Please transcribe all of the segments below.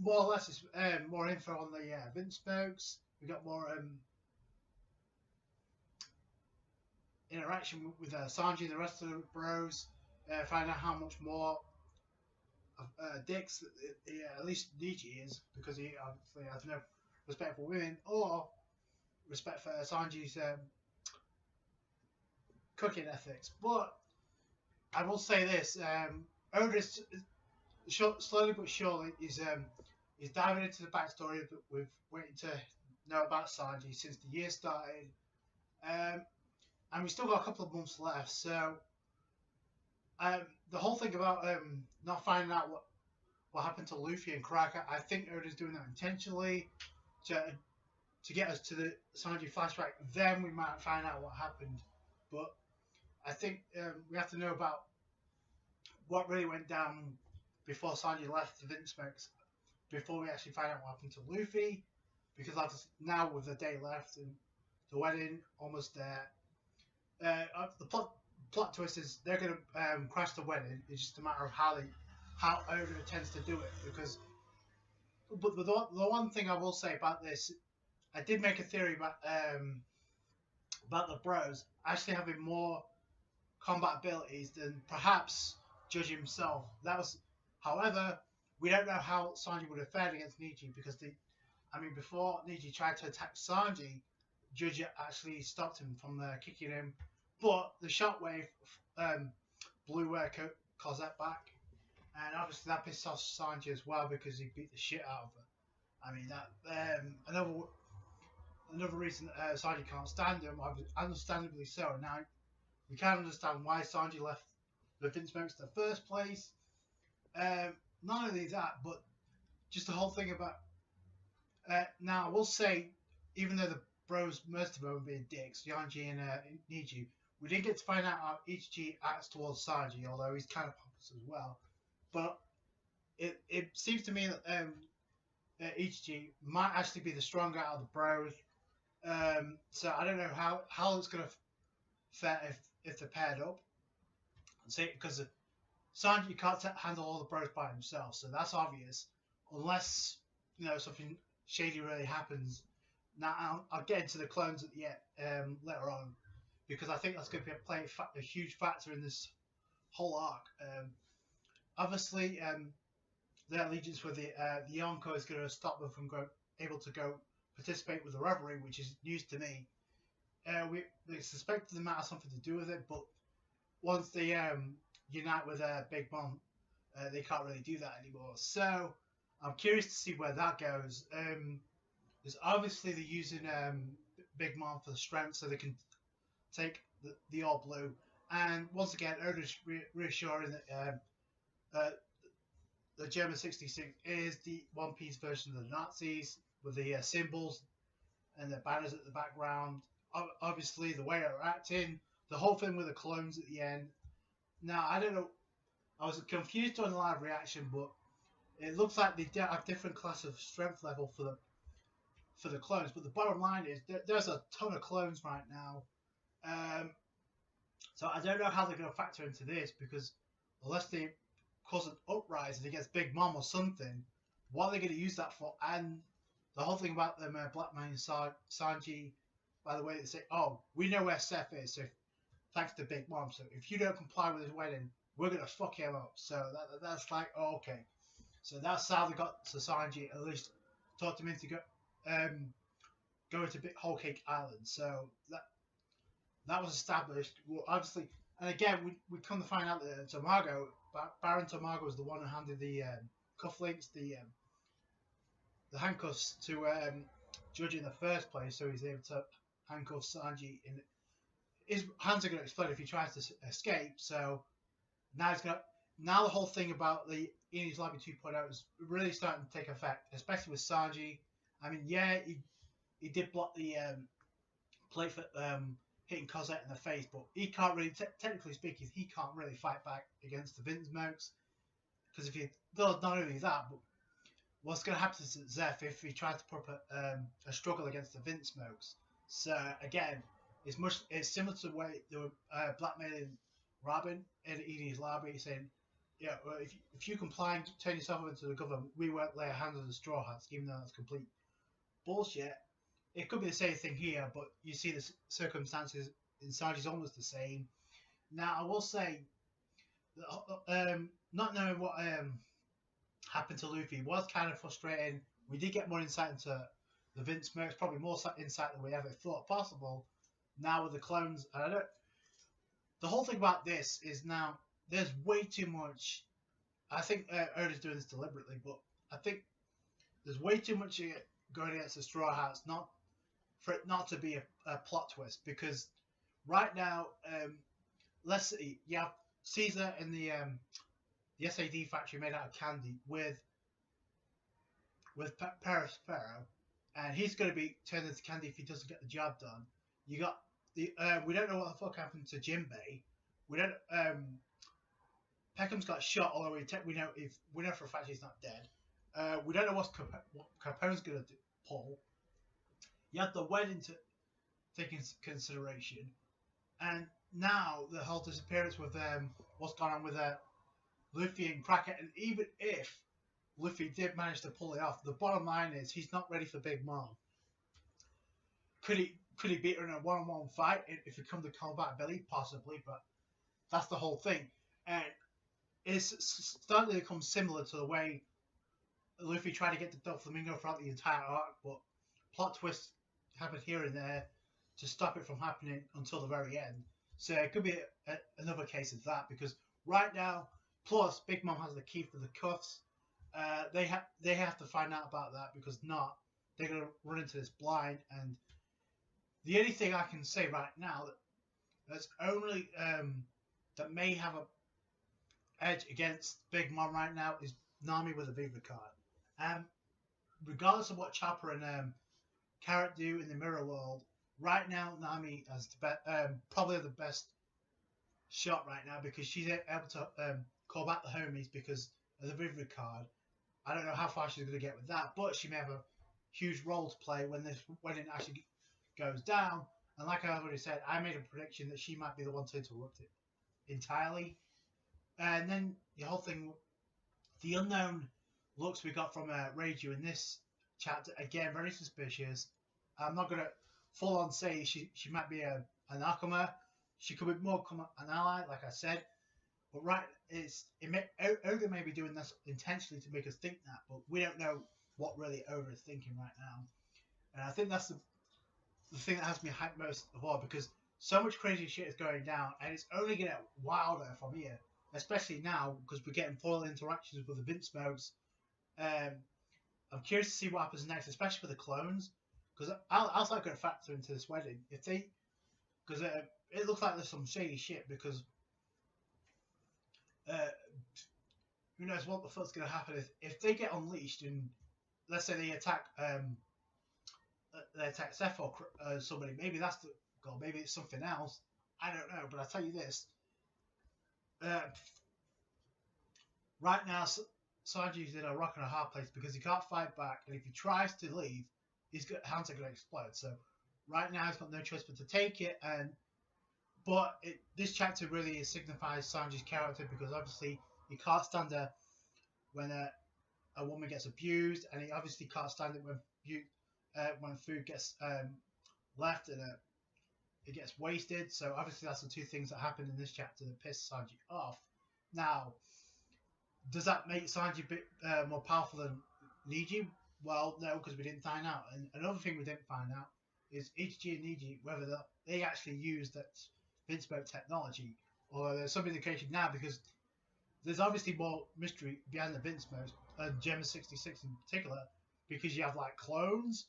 more or less, it's more info on the Vince Smokes. We got more interaction with Sanji and the rest of the bros. Find out how much more dicks at least Niji is, because he obviously has no respect for women or respect for Sanji's cooking ethics. But I will say this: Oda is slowly but surely is diving into the backstory that we've waited to know about Sanji since the year started, and we still got a couple of months left. So the whole thing about not finding out what happened to Luffy and Cracker, I think Oda's doing that intentionally to get us to the Sanji flashback. Then we might find out what happened. But I think we have to know about what really went down before Sanji left the Vince Smokes, before we actually find out what happened to Luffy, because that's now with the day left and the wedding almost there. The plot twist is they're going to crash the wedding. It's just a matter of how Oda tends to do it. But the one thing I will say about this, I did make a theory about the bros actually having more combat abilities than perhaps Judge himself. However, we don't know how Sanji would have fared against Niji, because before Niji tried to attack Sanji, Judge actually stopped him from kicking him. But the shockwave blew Cosette back, and obviously that pissed off Sanji as well, because he beat the shit out of her. Another reason Sanji can't stand him, understandably so. Now we can't understand why Sanji left the Vince Smokes in the first place. Not only that, but just the whole thing about. Now I will say, even though the bros, most of them were being dicks, Yanji and Niji, we didn't get to find out how Ichigo acts towards Sanji, although he's kind of pompous as well. But it seems to me that Ichigo might actually be the stronger out of the bros. So I don't know how it's going to fare if they're paired up. Because Sanji can't handle all the bros by himself, so that's obvious. Unless something shady really happens. Now I'll get into the clones at the end later on, because I think that's going to play a huge factor in this whole arc. Obviously, their allegiance with the Yonko is going to stop them from able to go participate with the revelry, which is news to me. We suspected they might have something to do with it, but once they unite with Big Mom, they can't really do that anymore. So I'm curious to see where that goes. Because obviously they're using Big Mom for the strength, so they can take the All Blue. And once again, Oda's reassuring that the German 66 is the One Piece version of the Nazis, with the symbols and the banners at the background. Obviously, the way they're acting, the whole thing with the clones at the end. Now, I don't know. I was confused on the live reaction, but it looks like they have different class of strength level for the clones. But the bottom line is there's a ton of clones right now. So I don't know how they're going to factor into this, because unless they cause an uprising against Big Mom or something, what are they going to use that for? And the whole thing about them blackmailing Sanji, by the way, they say, oh, we know where Seth is, so thanks to Big Mom. So if you don't comply with his wedding, we're going to fuck him up. So that's like, oh, okay. So that's how they got to Sanji, at least talked him into going to Whole Cake Island. So that was established. Well, obviously, and again, we come to find out that Tamago, Baron Tamago, was the one who handed the cufflinks, the handcuffs to Judge in the first place, so he's able to handcuff Sanji. His hands are going to explode if he tries to escape. So now the whole thing about the Enies Lobby 2.0 is really starting to take effect, especially with Sanji. I mean, yeah, he did block the plate for hitting Cosette in the face, but he can't really, technically speaking, he can't really fight back against the Vince Smokes. Because not only that, but what's going to happen to Zeph if he tries to put up a struggle against the Vince Smokes? So again, it's similar to the way they were blackmailing Robin in Edie's lobby, saying, yeah, well, if you comply and turn yourself over to the government, we won't lay a hand on the Straw Hats, even though that's complete bullshit. It could be the same thing here, but you see the circumstances inside is almost the same. Now, I will say, not knowing what happened to Luffy was kind of frustrating. We did get more insight into the Vince Mercs, probably more insight than we ever thought possible. Now with the clones, and I don't. The whole thing about this is now there's way too much. I think Oda's doing this deliberately, but I think there's way too much going against the Straw Hats, not for it not to be a plot twist. Because right now, let's see, you have Caesar in the SAD factory made out of candy with Paris Pharaoh, and he's going to be turned into candy if he doesn't get the job done. You got the we don't know what the fuck happened to Jinbei. We don't. Peckham's got shot, although we know for a fact he's not dead. We don't know what Capone's going to pull. You have the wedding to take into consideration, and now the whole disappearance with what's gone on with Luffy and Cracker, and even if Luffy did manage to pull it off, the bottom line is he's not ready for Big Mom. Could he beat her in a one-on-one fight if it comes to combat ability? Possibly, but that's the whole thing. And it's starting to become similar to the way Luffy tried to get the Doflamingo throughout the entire arc, but plot twists happen here and there to stop it from happening until the very end. So it could be another case of that, because right now, plus Big Mom has the key for the cuffs. They have to find out about that, because not they're gonna run into this blind. And the only thing I can say right now that's only that may have a edge against Big Mom right now is Nami with a Viva card. Regardless of what Chopper and Carrot do in the Mirror World, right now Nami has probably the best shot right now, because she's able to call back the homies because of the Viva card. I don't know how far she's going to get with that, but she may have a huge role to play when this wedding actually goes down. And like I already said, I made a prediction that she might be the one to interrupt it entirely. And then the whole thing, the unknown looks we got from Reiju in this chapter, again, very suspicious. I'm not going to full on say she might be an Akuma. She could be more an ally, like I said. But right, Oda may be doing this intentionally to make us think that, but we don't know what really Oda is thinking right now. And I think that's the thing that has me hyped most of all, because so much crazy shit is going down, and it's only going to get wilder from here, especially now, because we're getting foil interactions with the Vince Smokes. I'm curious to see what happens next, especially for the clones, because how's that going to factor into this wedding? Because it looks like there's some shady shit, because who knows what the fuck's going to happen if they get unleashed and let's say they attack Seth or somebody. Maybe that's the goal. Maybe it's something else. I don't know. But I tell you this: right now, Sanji's in a rock and a hard place because he can't fight back, and if he tries to leave, his hands are going to explode. So right now, he's got no choice but to take it. But this chapter really signifies Sanji's character, because obviously he can't stand when a woman gets abused, and he obviously can't stand it when food gets left and it gets wasted. So obviously that's the two things that happen in this chapter that piss Sanji off. Now, does that make Sanji a bit more powerful than Niji? Well, no, because we didn't find out. And another thing we didn't find out is Ichigo and Niji, whether they actually used that Vince Smoke technology, or there's some indication now, because there's obviously more mystery behind the Vince Smoke and Germa 66 in particular, because you have like clones.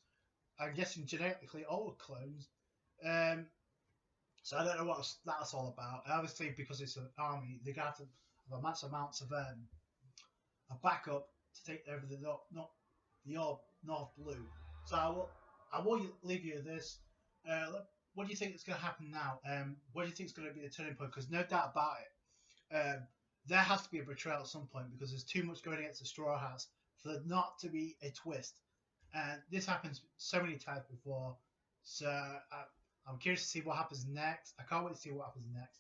I'm guessing genetically old clones. So I don't know what that's all about. Obviously, because it's an army, they got to have massive amounts of a backup to take over the North Blue. So I will leave you with this. What do you think is going to happen now? What do you think is going to be the turning point? Because no doubt about it, there has to be a betrayal at some point, because there's too much going against the Straw Hats for there not to be a twist. And this happens so many times before. So I'm curious to see what happens next. I can't wait to see what happens next.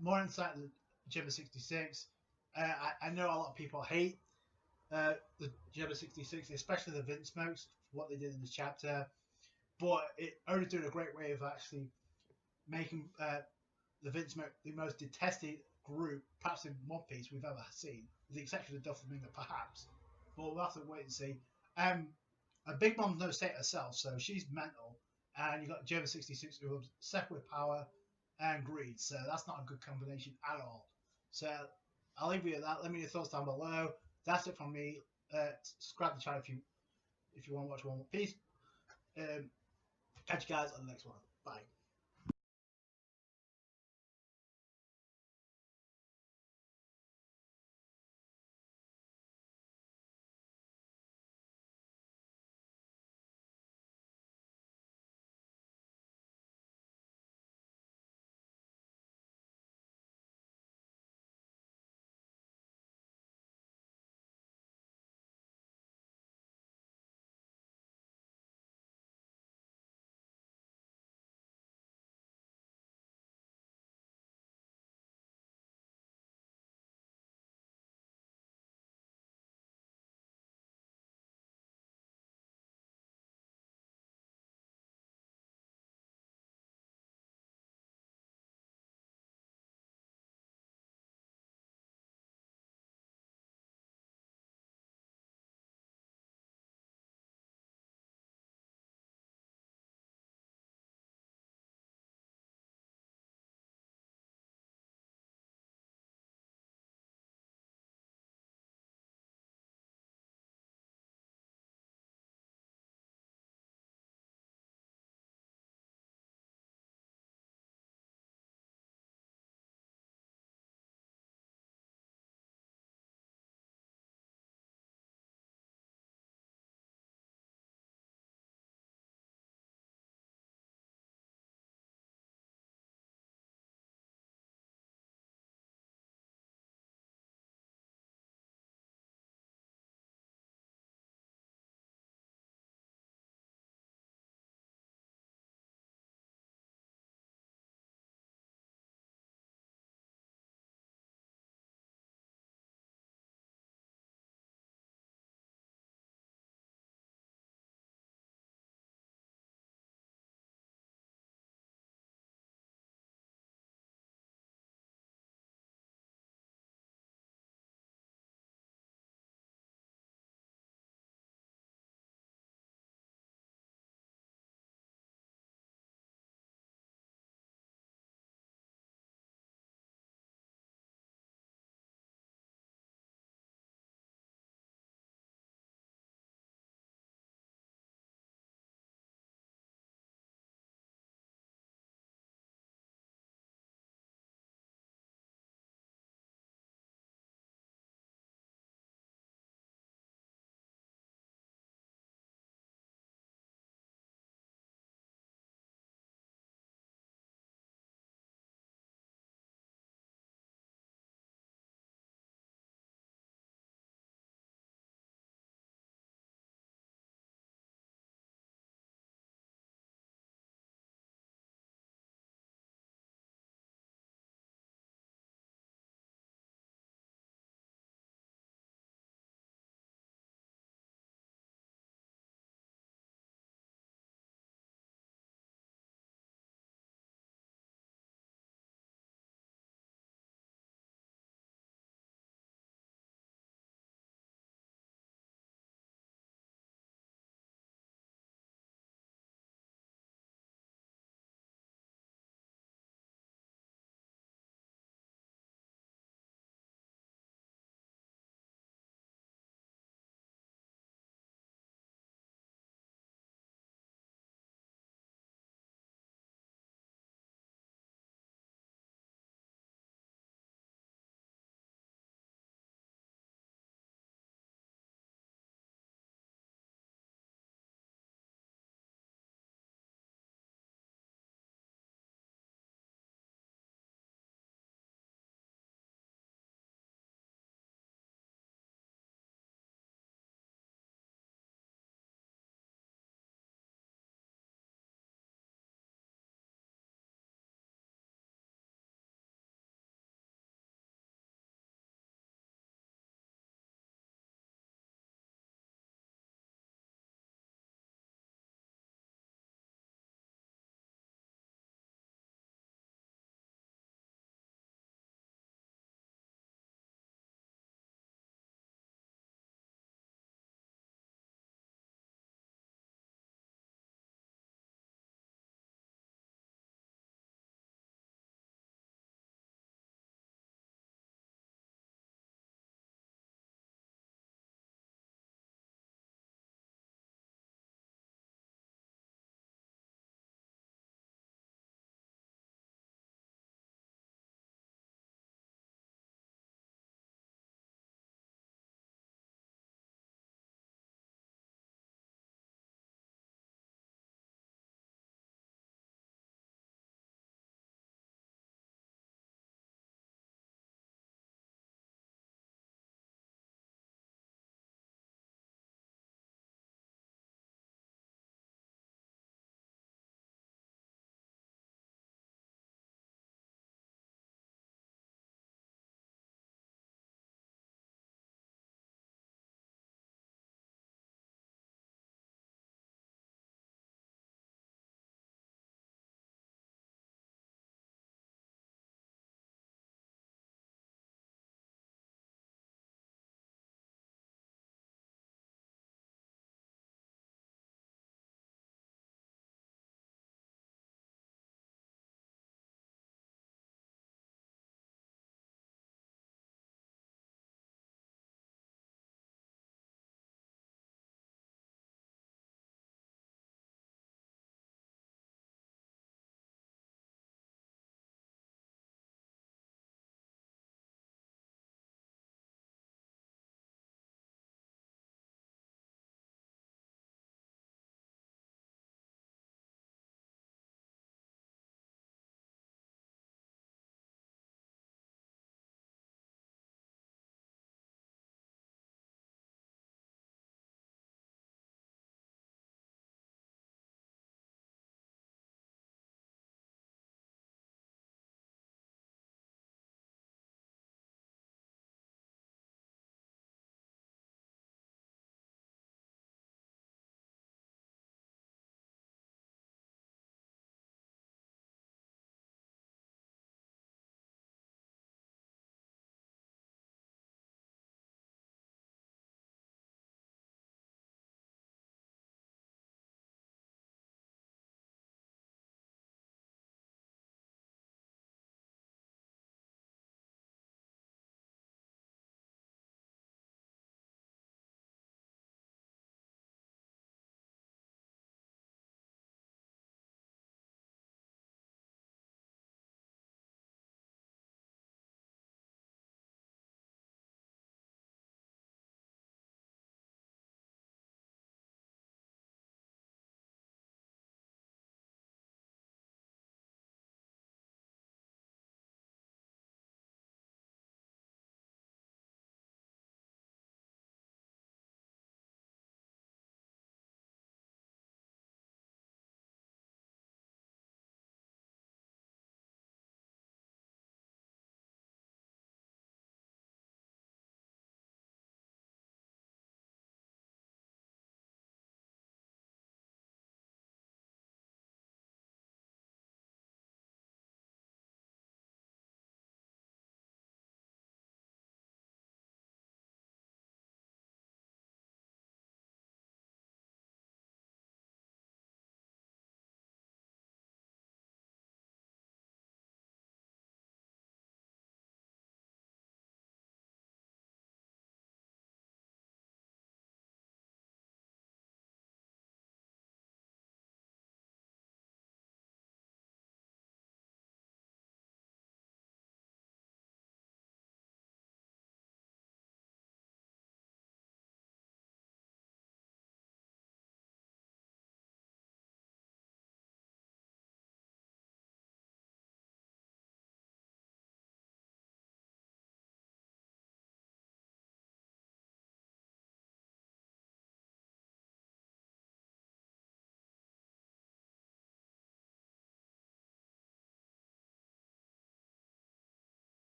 More insight into Germa 66. I know a lot of people hate the Germa 66, especially the Vince Smokes, for what they did in this chapter. But it only doing a great way of actually making the Vince Smoke the most detested group, perhaps in One Piece, we've ever seen, with the exception of Doflamingo, perhaps. But we'll have to wait and see. A Big Mom's no state herself, so she's mental. And you've got Germa 66 who are obsessed with power and greed, so that's not a good combination at all. So I'll leave you at that. Let me know your thoughts down below. That's it from me. Subscribe to the channel if you want to watch One Piece. Catch you guys on the next one. Bye.